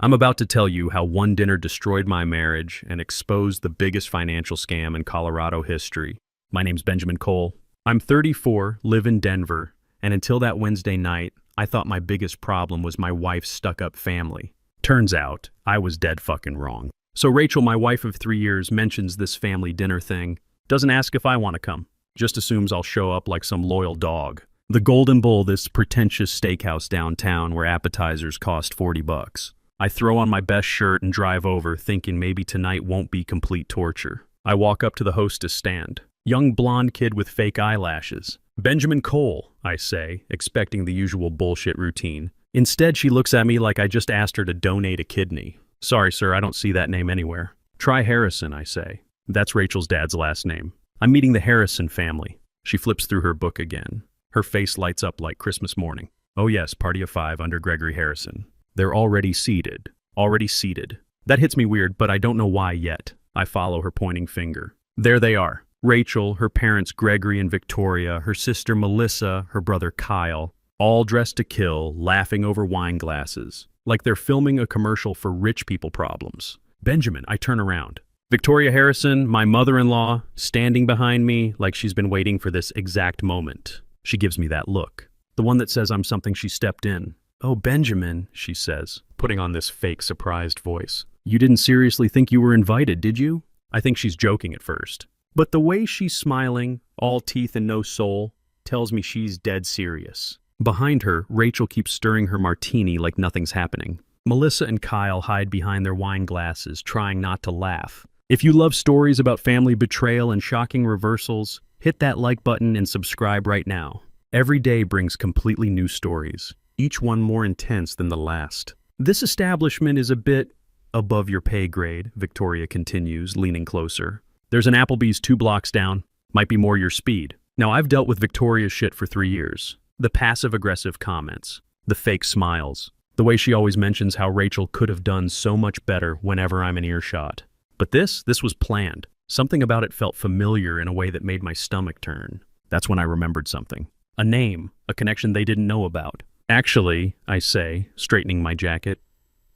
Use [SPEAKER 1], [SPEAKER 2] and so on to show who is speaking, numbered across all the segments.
[SPEAKER 1] I'm about to tell you how one dinner destroyed my marriage and exposed the biggest financial scam in Colorado history. My name's Benjamin Cole. I'm 34, live in Denver, and until that Wednesday night, I thought my biggest problem was my wife's stuck-up family. Turns out, I was dead fucking wrong. So Rachel, my wife of 3 years, mentions this family dinner thing. Doesn't ask if I want to come. Just assumes I'll show up like some loyal dog. The Golden Bull, this pretentious steakhouse downtown where appetizers cost $40. I throw on my best shirt and drive over, thinking maybe tonight won't be complete torture. I walk up to the hostess stand. Young blonde kid with fake eyelashes. Benjamin Cole, I say, expecting the usual bullshit routine. Instead, she looks at me like I just asked her to donate a kidney. Sorry, sir, I don't see that name anywhere. Try Harrison, I say. That's Rachel's dad's last name. I'm meeting the Harrison family. She flips through her book again. Her face lights up like Christmas morning. Oh yes, party of 5 under Gregory Harrison. They're already seated. Already seated. That hits me weird, but I don't know why yet. I follow her pointing finger. There they are. Rachel, her parents Gregory and Victoria, her sister Melissa, her brother Kyle, all dressed to kill, laughing over wine glasses, like they're filming a commercial for rich people problems. Benjamin, I turn around. Victoria Harrison, my mother-in-law, standing behind me like she's been waiting for this exact moment. She gives me that look. The one that says I'm something she stepped in. Oh, Benjamin, she says, putting on this fake surprised voice. You didn't seriously think you were invited, did you? I think she's joking at first. But the way she's smiling, all teeth and no soul, tells me she's dead serious. Behind her, Rachel keeps stirring her martini like nothing's happening. Melissa and Kyle hide behind their wine glasses, trying not to laugh. If you love stories about family betrayal and shocking reversals, hit that like button and subscribe right now. Every day brings completely new stories, each one more intense than the last. This establishment is a bit above your pay grade, Victoria continues, leaning closer. There's an Applebee's 2 blocks down. Might be more your speed. Now, I've dealt with Victoria's shit for 3 years. The passive-aggressive comments, the fake smiles, the way she always mentions how Rachel could have done so much better whenever I'm in earshot. But this was planned. Something about it felt familiar in a way that made my stomach turn. That's when I remembered something. A name, a connection they didn't know about. Actually, I say, straightening my jacket,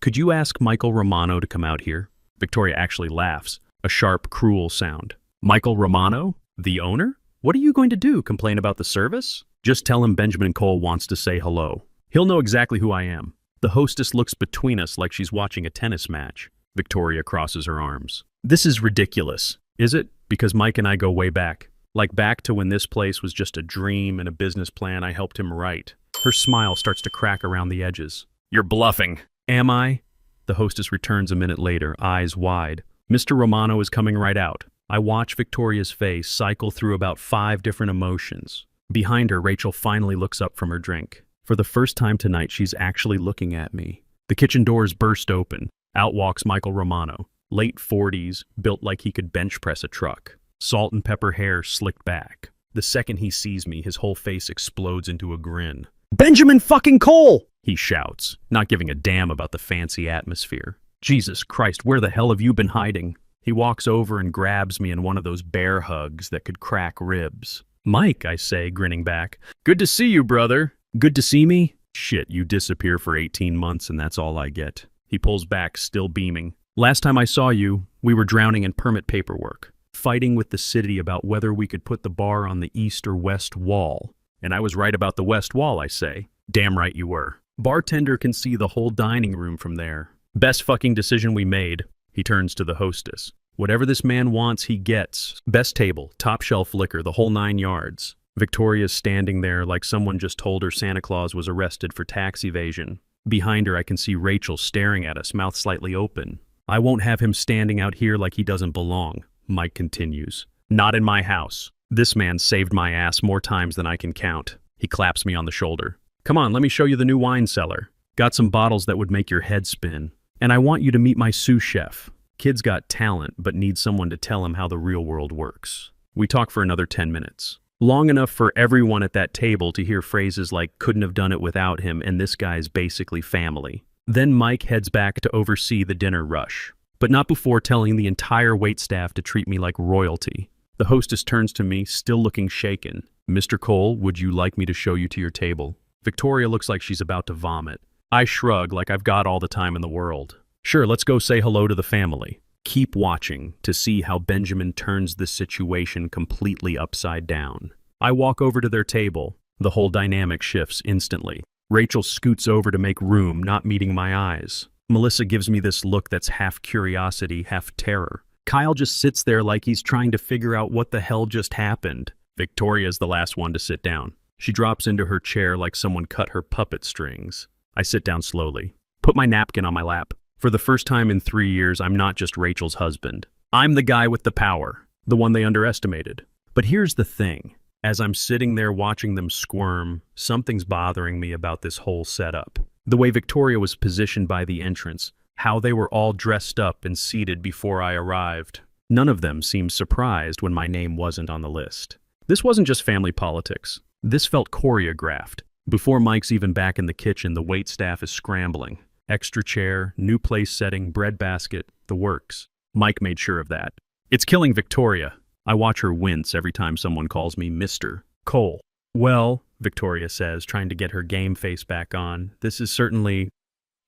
[SPEAKER 1] could you ask Michael Romano to come out here? Victoria actually laughs, a sharp, cruel sound. Michael Romano? The owner? What are you going to do, complain about the service? Just tell him Benjamin Cole wants to say hello. He'll know exactly who I am. The hostess looks between us like she's watching a tennis match. Victoria crosses her arms. This is ridiculous. Is it? Because Mike and I go way back. Like back to when this place was just a dream and a business plan I helped him write. Her smile starts to crack around the edges. You're bluffing. Am I? The hostess returns a minute later, eyes wide. Mr. Romano is coming right out. I watch Victoria's face cycle through about 5 different emotions. Behind her, Rachel finally looks up from her drink. For the first time tonight, she's actually looking at me. The kitchen doors burst open. Out walks Michael Romano. Late 40s, built like he could bench press a truck. Salt and pepper hair slicked back. The second he sees me, his whole face explodes into a grin. Benjamin fucking Cole! He shouts, not giving a damn about the fancy atmosphere. Jesus Christ, where the hell have you been hiding? He walks over and grabs me in one of those bear hugs that could crack ribs. Mike, I say, grinning back. Good to see you, brother. Good to see me? Shit, you disappear for 18 months and that's all I get. He pulls back, still beaming. Last time I saw you, we were drowning in permit paperwork, fighting with the city about whether we could put the bar on the east or west wall. And I was right about the west wall, I say. Damn right you were. Bartender can see the whole dining room from there. Best fucking decision we made. He turns to the hostess. Whatever this man wants, he gets. Best table, top shelf liquor, the whole 9 yards. Victoria's standing there like someone just told her Santa Claus was arrested for tax evasion. Behind her, I can see Rachel staring at us, mouth slightly open. I won't have him standing out here like he doesn't belong, Mike continues. Not in my house. This man saved my ass more times than I can count. He claps me on the shoulder. Come on, let me show you the new wine cellar. Got some bottles that would make your head spin. And I want you to meet my sous chef. Kid's got talent, but needs someone to tell him how the real world works. We talk for another 10 minutes. Long enough for everyone at that table to hear phrases like couldn't have done it without him and this guy's basically family. Then Mike heads back to oversee the dinner rush, but not before telling the entire waitstaff to treat me like royalty. The hostess turns to me, still looking shaken. Mr. Cole, would you like me to show you to your table? Victoria looks like she's about to vomit. I shrug like I've got all the time in the world. Sure, let's go say hello to the family. Keep watching to see how Benjamin turns this situation completely upside down. I walk over to their table. The whole dynamic shifts instantly. Rachel scoots over to make room, not meeting my eyes. Melissa gives me this look that's half curiosity, half terror. Kyle just sits there like he's trying to figure out what the hell just happened. Victoria's the last one to sit down. She drops into her chair like someone cut her puppet strings. I sit down slowly. Put my napkin on my lap. For the first time in 3 years, I'm not just Rachel's husband. I'm the guy with the power, the one they underestimated. But here's the thing. As I'm sitting there watching them squirm, something's bothering me about this whole setup. The way Victoria was positioned by the entrance, how they were all dressed up and seated before I arrived. None of them seemed surprised when my name wasn't on the list. This wasn't just family politics. This felt choreographed. Before Mike's even back in the kitchen, the waitstaff is scrambling. Extra chair, new place setting, bread basket, the works. Mike made sure of that. It's killing Victoria. I watch her wince every time someone calls me Mr. Cole. Well, Victoria says, trying to get her game face back on, this is certainly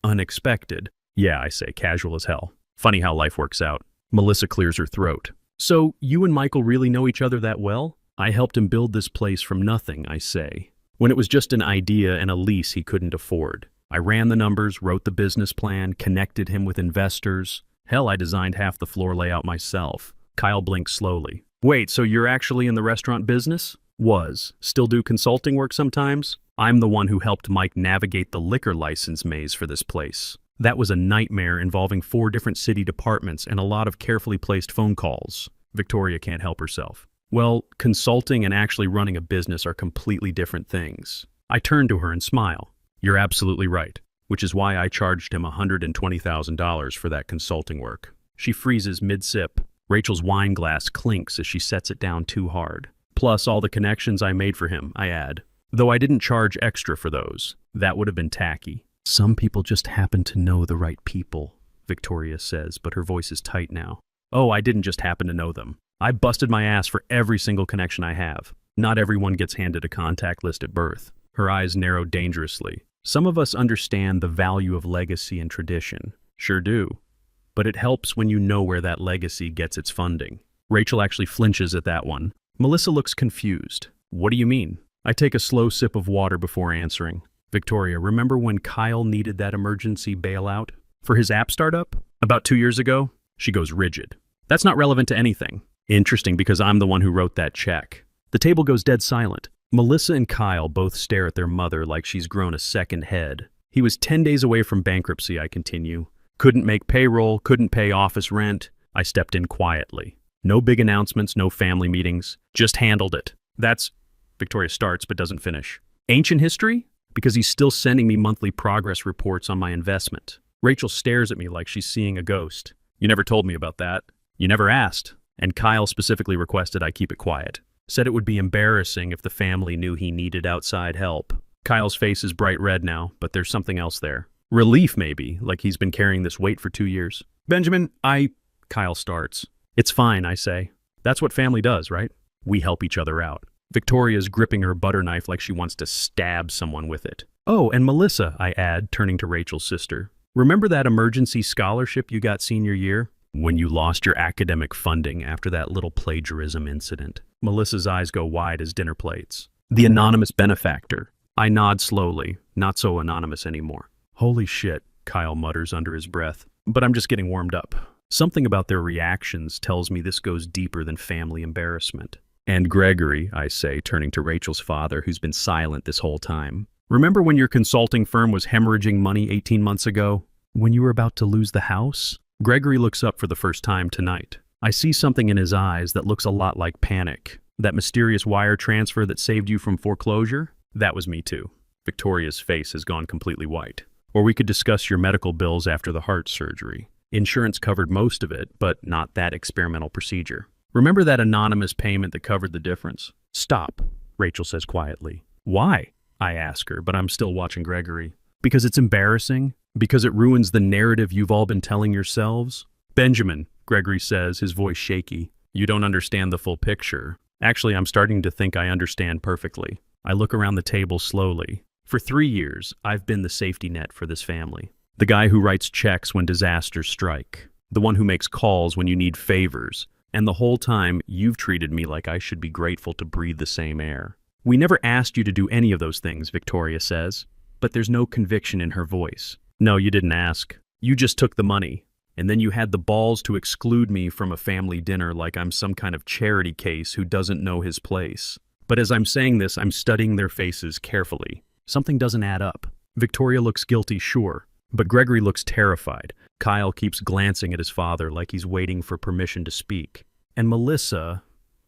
[SPEAKER 1] unexpected. Yeah, I say, casual as hell. Funny how life works out. Melissa clears her throat. So, you and Michael really know each other that well? I helped him build this place from nothing, I say. When it was just an idea and a lease he couldn't afford. I ran the numbers, wrote the business plan, connected him with investors. Hell, I designed half the floor layout myself. Kyle blinks slowly. Wait, so you're actually in the restaurant business? Was. Still do consulting work sometimes? I'm the one who helped Mike navigate the liquor license maze for this place. That was a nightmare involving 4 different city departments and a lot of carefully placed phone calls. Victoria can't help herself. Well, consulting and actually running a business are completely different things. I turn to her and smile. You're absolutely right, which is why I charged him $120,000 for that consulting work. She freezes mid-sip. Rachel's wine glass clinks as she sets it down too hard. Plus all the connections I made for him, I add. Though I didn't charge extra for those. That would have been tacky. Some people just happen to know the right people, Victoria says, but her voice is tight now. Oh, I didn't just happen to know them. I busted my ass for every single connection I have. Not everyone gets handed a contact list at birth. Her eyes narrow dangerously. Some of us understand the value of legacy and tradition. Sure do. But it helps when you know where that legacy gets its funding. Rachel actually flinches at that one. Melissa looks confused. What do you mean? I take a slow sip of water before answering. Victoria, remember when Kyle needed that emergency bailout? For his app startup? About 2 years ago? She goes rigid. That's not relevant to anything. Interesting, because I'm the one who wrote that check. The table goes dead silent. Melissa and Kyle both stare at their mother like she's grown a second head. He was 10 days away from bankruptcy, I continue. Couldn't make payroll, couldn't pay office rent. I stepped in quietly. No big announcements, no family meetings. Just handled it. That's... Victoria starts but doesn't finish. Ancient history? Because he's still sending me monthly progress reports on my investment. Rachel stares at me like she's seeing a ghost. You never told me about that. You never asked. And Kyle specifically requested I keep it quiet. Said it would be embarrassing if the family knew he needed outside help. Kyle's face is bright red now, but there's something else there. Relief, maybe, like he's been carrying this weight for 2 years. Benjamin, Kyle starts. It's fine, I say. That's what family does, right? We help each other out. Victoria's gripping her butter knife like she wants to stab someone with it. Oh, and Melissa, I add, turning to Rachel's sister. Remember that emergency scholarship you got senior year? When you lost your academic funding after that little plagiarism incident. Melissa's eyes go wide as dinner plates. The anonymous benefactor. I nod slowly, not so anonymous anymore. Holy shit, Kyle mutters under his breath. But I'm just getting warmed up. Something about their reactions tells me this goes deeper than family embarrassment. And Gregory, I say, turning to Rachel's father, who's been silent this whole time. Remember when your consulting firm was hemorrhaging money 18 months ago? When you were about to lose the house? Gregory looks up for the first time tonight. I see something in his eyes that looks a lot like panic. That mysterious wire transfer that saved you from foreclosure? That was me too. Victoria's face has gone completely white. Or we could discuss your medical bills after the heart surgery. Insurance covered most of it, but not that experimental procedure. Remember that anonymous payment that covered the difference? Stop, Rachel says quietly. Why? I ask her, but I'm still watching Gregory. Because it's embarrassing? Because it ruins the narrative you've all been telling yourselves? Benjamin, Gregory says, his voice shaky. You don't understand the full picture. Actually, I'm starting to think I understand perfectly. I look around the table slowly. For 3 years, I've been the safety net for this family. The guy who writes checks when disasters strike. The one who makes calls when you need favors. And the whole time, you've treated me like I should be grateful to breathe the same air. We never asked you to do any of those things, Victoria says. But there's no conviction in her voice. No, you didn't ask. You just took the money. And then you had the balls to exclude me from a family dinner like I'm some kind of charity case who doesn't know his place. But as I'm saying this, I'm studying their faces carefully. Something doesn't add up. Victoria looks guilty, sure. But Gregory looks terrified. Kyle keeps glancing at his father like he's waiting for permission to speak. And Melissa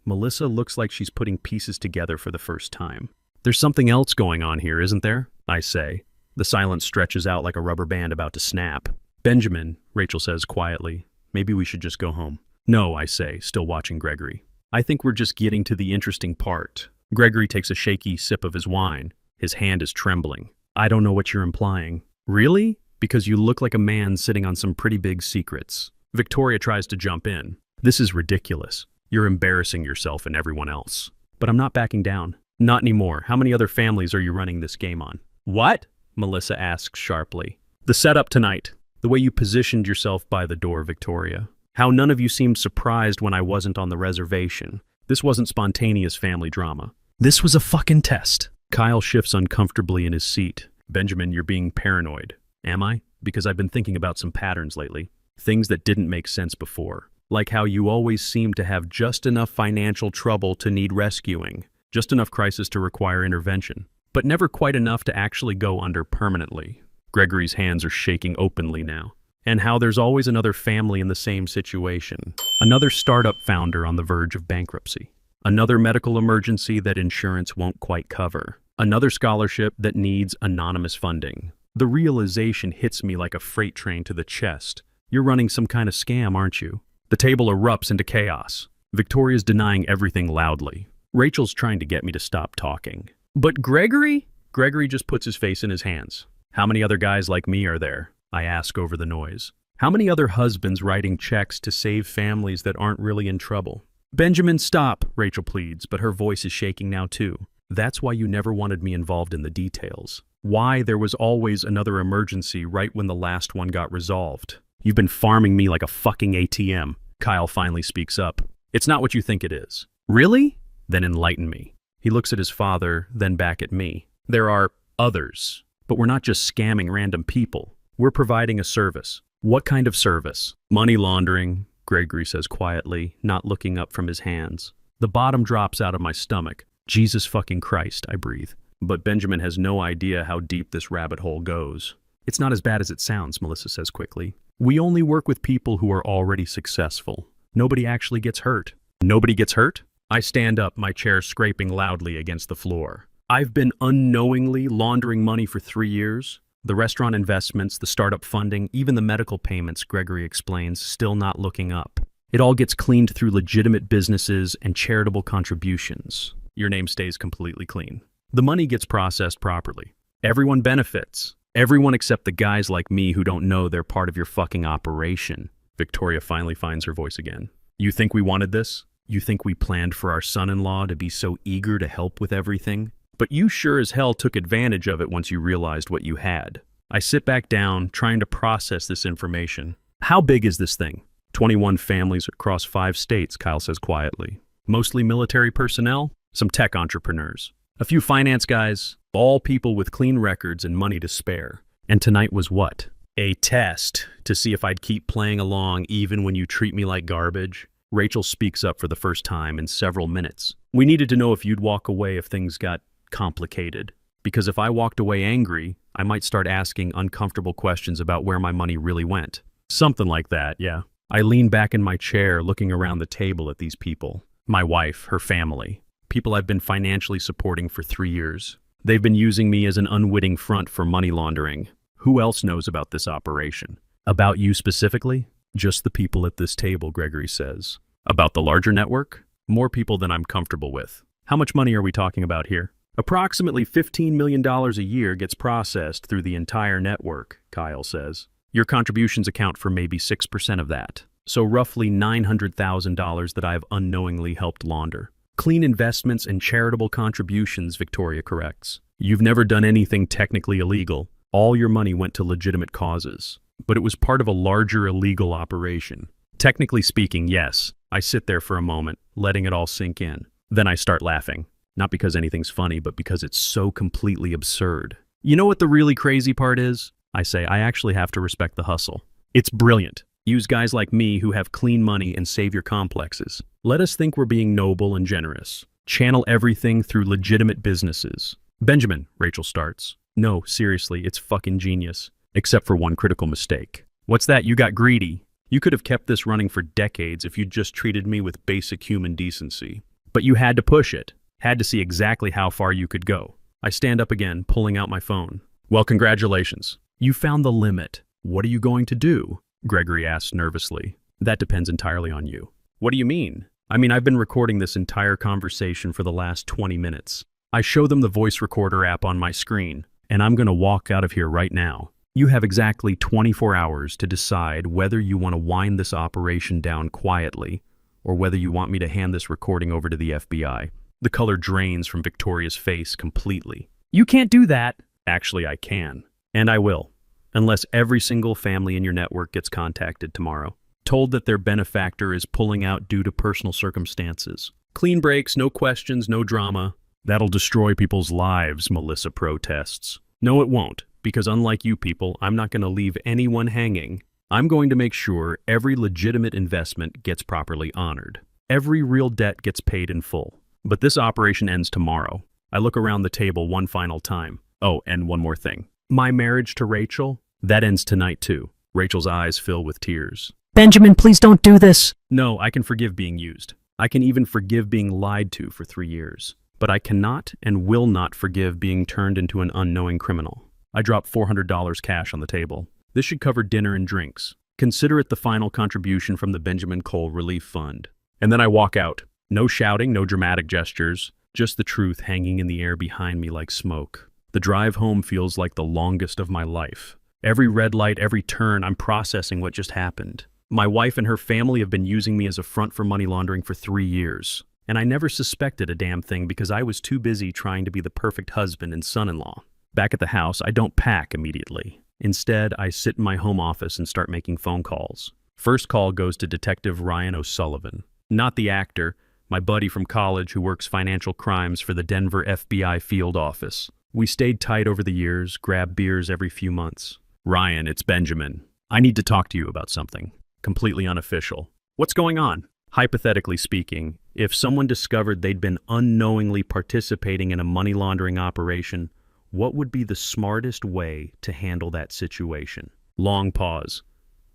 [SPEAKER 1] looks like she's putting pieces together for the first time. There's something else going on here, isn't there? I say. The silence stretches out like a rubber band about to snap. Benjamin, Rachel says quietly, maybe we should just go home. No, I say, still watching Gregory. I think we're just getting to the interesting part. Gregory takes a shaky sip of his wine. His hand is trembling. I don't know what you're implying. Really? Because you look like a man sitting on some pretty big secrets. Victoria tries to jump in. This is ridiculous. You're embarrassing yourself and everyone else. But I'm not backing down. Not anymore. How many other families are you running this game on? What? Melissa asks sharply. The setup tonight. The way you positioned yourself by the door, Victoria. How none of you seemed surprised when I wasn't on the reservation. This wasn't spontaneous family drama. This was a fucking test. Kyle shifts uncomfortably in his seat. Benjamin, you're being paranoid. Am I? Because I've been thinking about some patterns lately. Things that didn't make sense before. Like how you always seem to have just enough financial trouble to need rescuing. Just enough crisis to require intervention. But never quite enough to actually go under permanently. Gregory's hands are shaking openly now. And how there's always another family in the same situation. Another startup founder on the verge of bankruptcy. Another medical emergency that insurance won't quite cover. Another scholarship that needs anonymous funding. The realization hits me like a freight train to the chest. You're running some kind of scam, aren't you? The table erupts into chaos. Victoria's denying everything loudly. Rachel's trying to get me to stop talking. But Gregory? Gregory just puts his face in his hands. How many other guys like me are there? I ask over the noise. How many other husbands writing checks to save families that aren't really in trouble? Benjamin, stop, Rachel pleads, but her voice is shaking now too. That's why you never wanted me involved in the details. Why there was always another emergency right when the last one got resolved. You've been farming me like a fucking ATM. Kyle finally speaks up. It's not what you think it is. Really? Then enlighten me. He looks at his father, then back at me. There are others. But we're not just scamming random people. We're providing a service. What kind of service? Money laundering, Gregory says quietly, not looking up from his hands. The bottom drops out of my stomach. Jesus fucking Christ, I breathe. But Benjamin has no idea how deep this rabbit hole goes. It's not as bad as it sounds, Melissa says quickly. We only work with people who are already successful. Nobody actually gets hurt. Nobody gets hurt? I stand up, my chair scraping loudly against the floor. I've been unknowingly laundering money for 3 years. The restaurant investments, the startup funding, even the medical payments, Gregory explains, still not looking up. It all gets cleaned through legitimate businesses and charitable contributions. Your name stays completely clean. The money gets processed properly. Everyone benefits. Everyone except the guys like me who don't know they're part of your fucking operation. Victoria finally finds her voice again. You think we wanted this? You think we planned for our son-in-law to be so eager to help with everything? But you sure as hell took advantage of it once you realized what you had. I sit back down, trying to process this information. How big is this thing? 21 families across 5 states, Kyle says quietly. Mostly military personnel, some tech entrepreneurs. A few finance guys, all people with clean records and money to spare. And tonight was what? A test to see if I'd keep playing along even when you treat me like garbage. Rachel speaks up for the first time in several minutes. We needed to know if you'd walk away if things got complicated. Because if I walked away angry, I might start asking uncomfortable questions about where my money really went. Something like that, yeah. I lean back in my chair looking around the table at these people. My wife, her family. People I've been financially supporting for 3 years. They've been using me as an unwitting front for money laundering. Who else knows about this operation? About you specifically? Just the people at this table, Gregory says. About the larger network? More people than I'm comfortable with. How much money are we talking about here? Approximately $15 million a year gets processed through the entire network, Kyle says. Your contributions account for maybe 6% of that. So roughly $900,000 that I've unknowingly helped launder. Clean investments and charitable contributions, Victoria corrects. You've never done anything technically illegal. All your money went to legitimate causes. But it was part of a larger illegal operation. Technically speaking, yes. I sit there for a moment, letting it all sink in. Then I start laughing. Not because anything's funny, but because it's so completely absurd. You know what the really crazy part is? I say, I actually have to respect the hustle. It's brilliant. Use guys like me who have clean money and savior complexes. Let us think we're being noble and generous. Channel everything through legitimate businesses. Benjamin, Rachel starts. No, seriously, it's fucking genius. Except for one critical mistake. What's that? You got greedy. You could have kept this running for decades if you'd just treated me with basic human decency. But you had to push it. Had to see exactly how far you could go. I stand up again, pulling out my phone. Well, congratulations. You found the limit. What are you going to do? Gregory asks nervously. That depends entirely on you. What do you mean? I've been recording this entire conversation for the last 20 minutes. I show them the voice recorder app on my screen, and I'm going to walk out of here right now. You have exactly 24 hours to decide whether you want to wind this operation down quietly or whether you want me to hand this recording over to the FBI. The color drains from Victoria's face completely. You can't do that. Actually, I can. And I will. Unless every single family in your network gets contacted tomorrow, told that their benefactor is pulling out due to personal circumstances. Clean breaks, no questions, no drama. That'll destroy people's lives, Melissa protests. No, it won't, because unlike you people, I'm not going to leave anyone hanging. I'm going to make sure every legitimate investment gets properly honored. Every real debt gets paid in full. But this operation ends tomorrow. I look around the table one final time. Oh, and one more thing. My marriage to Rachel, that ends tonight too. Rachel's eyes fill with tears.
[SPEAKER 2] Benjamin, please don't do this.
[SPEAKER 1] No, I can forgive being used. I can even forgive being lied to for 3 years. But I cannot and will not forgive being turned into an unknowing criminal. I drop $400 cash on the table. This should cover dinner and drinks. Consider it the final contribution from the Benjamin Cole Relief Fund. And then I walk out. No shouting, no dramatic gestures, just the truth hanging in the air behind me like smoke. The drive home feels like the longest of my life. Every red light, every turn, I'm processing what just happened. My wife and her family have been using me as a front for money laundering for 3 years. And I never suspected a damn thing because I was too busy trying to be the perfect husband and son-in-law. Back at the house, I don't pack immediately. Instead, I sit in my home office and start making phone calls. First call goes to Detective Ryan O'Sullivan. Not the actor, my buddy from college who works financial crimes for the Denver FBI field office. We stayed tight over the years, grabbed beers every few months. Ryan, it's Benjamin. I need to talk to you about something. Completely unofficial. What's going on? Hypothetically speaking, if someone discovered they'd been unknowingly participating in a money laundering operation, what would be the smartest way to handle that situation? Long pause.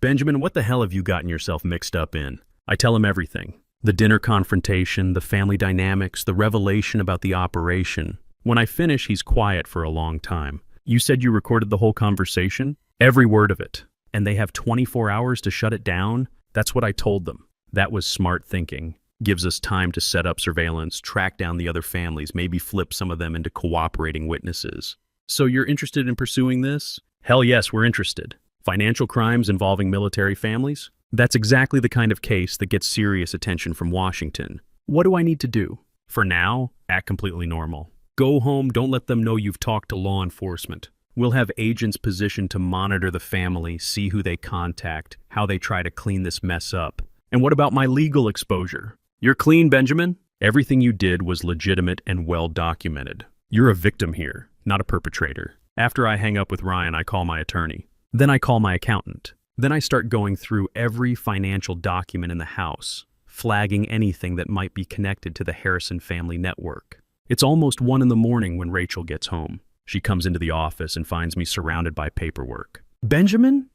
[SPEAKER 1] Benjamin, what the hell have you gotten yourself mixed up in? I tell him everything. The dinner confrontation, the family dynamics, the revelation about the operation. When I finish, he's quiet for a long time. You said you recorded the whole conversation? Every word of it. And they have 24 hours to shut it down? That's what I told them. That was smart thinking. Gives us time to set up surveillance, track down the other families, maybe flip some of them into cooperating witnesses. So you're interested in pursuing this? Hell yes, we're interested. Financial crimes involving military families? That's exactly the kind of case that gets serious attention from Washington. What do I need to do? For now, act completely normal. Go home, don't let them know you've talked to law enforcement. We'll have agents positioned to monitor the family, see who they contact, how they try to clean this mess up. And what about my legal exposure? You're clean, Benjamin. Everything you did was legitimate and well documented. You're a victim here, not a perpetrator. After I hang up with Ryan, I call my attorney. Then I call my accountant. Then I start going through every financial document in the house, flagging anything that might be connected to the Harrison family network. It's almost 1 a.m. when Rachel gets home. She comes into the office and finds me surrounded by paperwork. Benjamin?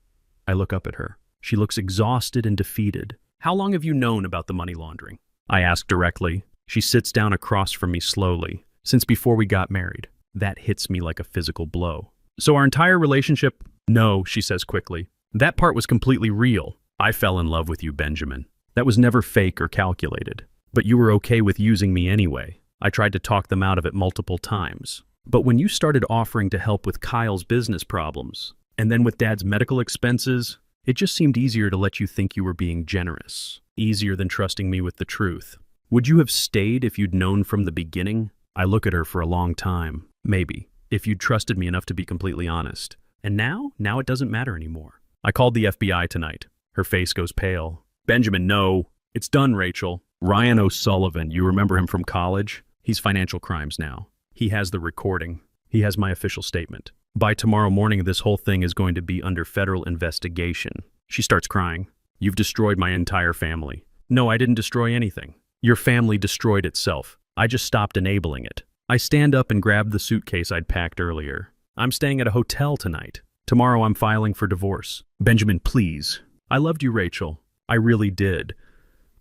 [SPEAKER 1] I look up at her. She looks exhausted and defeated. How long have you known about the money laundering? I ask directly. She sits down across from me slowly. Since before we got married. That hits me like a physical blow. So our entire relationship? No, she says quickly. That part was completely real. I fell in love with you, Benjamin. That was never fake or calculated. But you were okay with using me anyway. I tried to talk them out of it multiple times. But when you started offering to help with Kyle's business problems, and then with Dad's medical expenses, it just seemed easier to let you think you were being generous. Easier than trusting me with the truth. Would you have stayed if you'd known from the beginning? I look at her for a long time. Maybe. if you'd trusted me enough to be completely honest. And now it doesn't matter anymore. I called the FBI tonight. Her face goes pale. Benjamin, no. It's done, Rachel. Ryan O'Sullivan, you remember him from college? He's financial crimes now. He has the recording. He has my official statement. By tomorrow morning, this whole thing is going to be under federal investigation. She starts crying. You've destroyed my entire family. No, I didn't destroy anything. Your family destroyed itself. I just stopped enabling it. I stand up and grab the suitcase I'd packed earlier. I'm staying at a hotel tonight. Tomorrow I'm filing for divorce. Benjamin, please. I loved you, Rachel. I really did.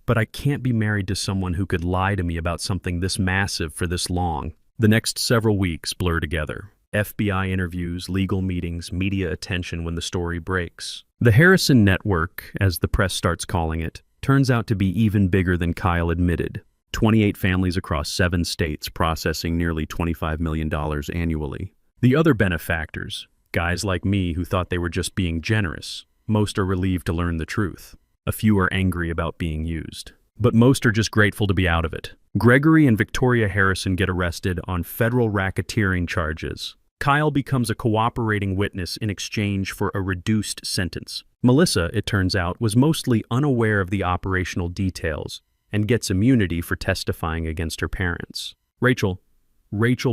[SPEAKER 1] But I can't be married to someone who could lie to me about something this massive for this long. The next several weeks blur together. FBI interviews, legal meetings, media attention when the story breaks. The Harrison Network, as the press starts calling it, turns out to be even bigger than Kyle admitted. 28 families across 7 states processing nearly $25 million annually. The other benefactors, guys like me who thought they were just being generous, most are relieved to learn the truth. A few are angry about being used. But most are just grateful to be out of it. Gregory and Victoria Harrison get arrested on federal racketeering charges. Kyle becomes a cooperating witness in exchange for a reduced sentence. Melissa, it turns out, was mostly unaware of the operational details and gets immunity for testifying against her parents. Rachel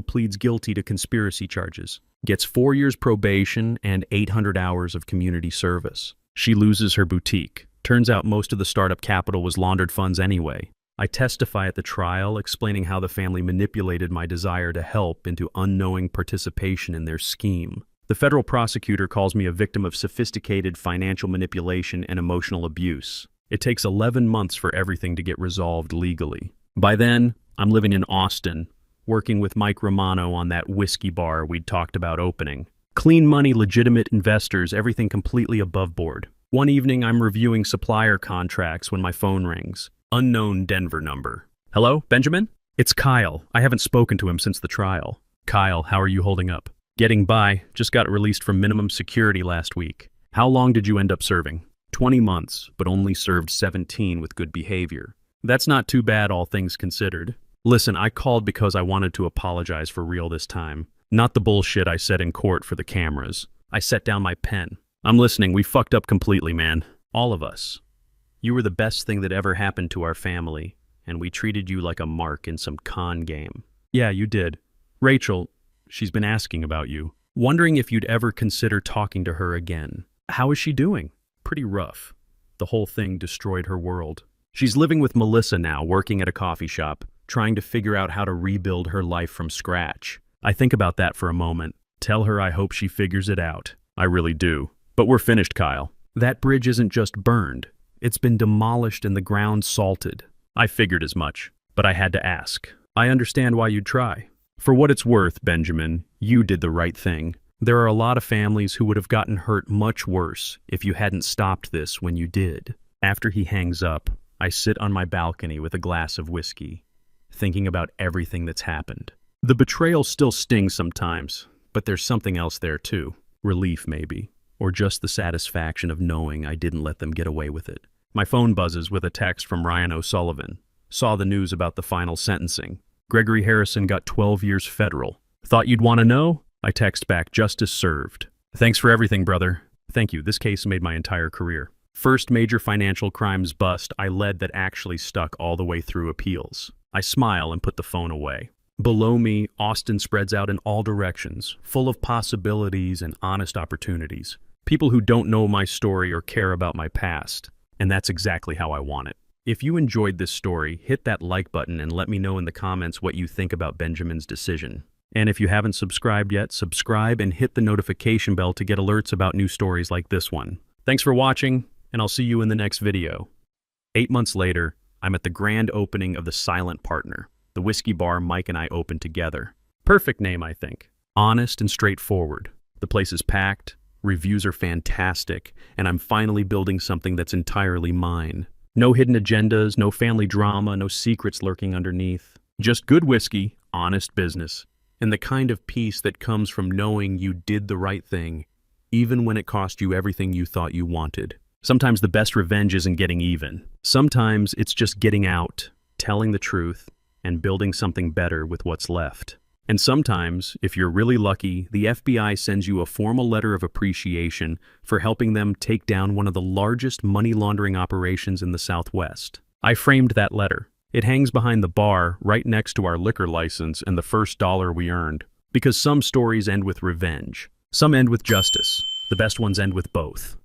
[SPEAKER 1] pleads guilty to conspiracy charges, gets 4 years probation and 800 hours of community service. She loses her boutique. Turns out most of the startup capital was laundered funds anyway. I testify at the trial, explaining how the family manipulated my desire to help into unknowing participation in their scheme. The federal prosecutor calls me a victim of sophisticated financial manipulation and emotional abuse. It takes 11 months for everything to get resolved legally. By then, I'm living in Austin, working with Mike Romano on that whiskey bar we'd talked about opening. Clean money, legitimate investors, everything completely above board. One evening, I'm reviewing supplier contracts when my phone rings. Unknown Denver number. Hello, Benjamin? It's Kyle. I haven't spoken to him since the trial. Kyle, how are you holding up? Getting by. Just got released from minimum security last week. How long did you end up serving? 20 months, but only served 17 with good behavior. That's not too bad, all things considered. Listen, I called because I wanted to apologize for real this time. Not the bullshit I said in court for the cameras. I set down my pen. I'm listening. We fucked up completely, man. All of us. You were the best thing that ever happened to our family, and we treated you like a mark in some con game. Yeah, you did. Rachel, she's been asking about you, wondering if you'd ever consider talking to her again. How is she doing? Pretty rough. The whole thing destroyed her world. She's living with Melissa now, working at a coffee shop, trying to figure out how to rebuild her life from scratch. I think about that for a moment. Tell her I hope she figures it out. I really do. But we're finished, Kyle. That bridge isn't just burned. It's been demolished and the ground salted. I figured as much, but I had to ask. I understand why you'd try. For what it's worth, Benjamin, you did the right thing. There are a lot of families who would have gotten hurt much worse if you hadn't stopped this when you did. After he hangs up, I sit on my balcony with a glass of whiskey, thinking about everything that's happened. The betrayal still stings sometimes, but there's something else there too. Relief, maybe. Or just the satisfaction of knowing I didn't let them get away with it. My phone buzzes with a text from Ryan O'Sullivan. Saw the news about the final sentencing. Gregory Harrison got 12 years federal. Thought you'd want to know? I text back, justice served. Thanks for everything, brother. Thank you, this case made my entire career. First major financial crimes bust I led that actually stuck all the way through appeals. I smile and put the phone away. Below me, Austin spreads out in all directions, full of possibilities and honest opportunities. People who don't know my story or care about my past. And that's exactly how I want it. If you enjoyed this story, hit that like button and let me know in the comments what you think about Benjamin's decision. And if you haven't subscribed yet, subscribe and hit the notification bell to get alerts about new stories like this one. Thanks for watching, and I'll see you in the next video. 8 months later, I'm at the grand opening of the Silent Partner, the whiskey bar Mike and I opened together. Perfect name, I think. Honest and straightforward. The place is packed. Reviews are fantastic, and I'm finally building something that's entirely mine. No hidden agendas, no family drama, no secrets lurking underneath. Just good whiskey, honest business, and the kind of peace that comes from knowing you did the right thing, even when it cost you everything you thought you wanted. Sometimes the best revenge isn't getting even. Sometimes it's just getting out, telling the truth, and building something better with what's left. And sometimes, if you're really lucky, the FBI sends you a formal letter of appreciation for helping them take down one of the largest money laundering operations in the Southwest. I framed that letter. It hangs behind the bar, right next to our liquor license and the first dollar we earned. Because some stories end with revenge. Some end with justice. The best ones end with both.